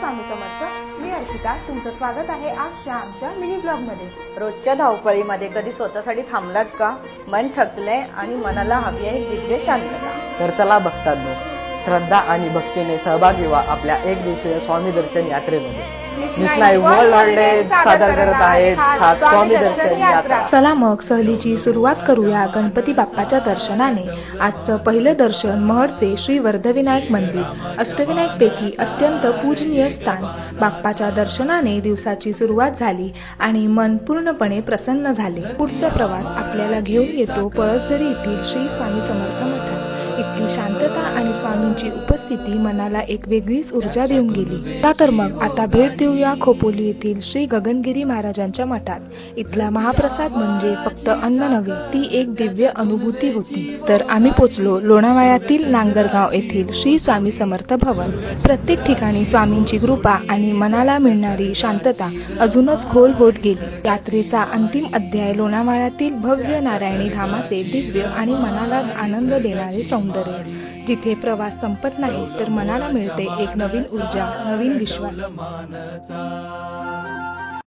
स्वामी समर्थ. मी अर्पिता, तुमचं स्वागत आहे आजच्या आमच्या मिनी ब्लॉग मध्ये. रोजच्या धावपळीमध्ये कधी स्वतःसाठी थांबलात का? मन थकलंय आणि मनाला हवी आहे दिव्य शांतता. तर चला भक्तांनो, श्रद्धा आणि भक्तीने सहभागी व्हा आपल्या एक दिवसीय स्वामी दर्शन यात्रेमध्ये. निष्णाई वर्ल्ड हॉलिडेज सादर करत आहेत खास स्वामी दर्शन यात्रा. चला मग सहलीची सुरुवात करूया गणपती बाप्पाच्या दर्शनाने. आजचं पहिलं दर्शन महडचे श्री वर्धविनायक मंदिर, अष्टविनायक पैकी अत्यंत पूजनीय स्थान. बाप्पाच्या दर्शनाने दिवसाची सुरुवात झाली आणि मन पूर्णपणे प्रसन्न झाले. पुढचा प्रवास आपल्याला घेऊन येतो पळसदरी येथील श्री स्वामी समर्थ मठात. इथली शांतता आणि स्वामींची उपस्थिती मनाला एक वेगळीच ऊर्जा देऊन गेली. तर मग आता भेट देऊया खोपोली येथील श्री गगनगिरी महाराजांच्या मठात. इथला महाप्रसाद म्हणजे फक्त अन्न नव्हे, ती एक दिव्य अनुभूती होती. तर आम्ही पोचलो लोणावळ्यातील नांगरगाव येथील श्री स्वामी समर्थ भवन. प्रत्येक ठिकाणी स्वामींची कृपा आणि मनाला मिळणारी शांतता अजूनच खोल होत गेली. यात्रेचा अंतिम अध्याय लोणावळ्यातील भव्य नारायणी धामाचे दिव्य आणि मनाला आनंद देणारे सौंदर्य, जिथे प्रवास संपत नाही तर मनाला मिळते एक नवीन ऊर्जा, नवीन विश्वास.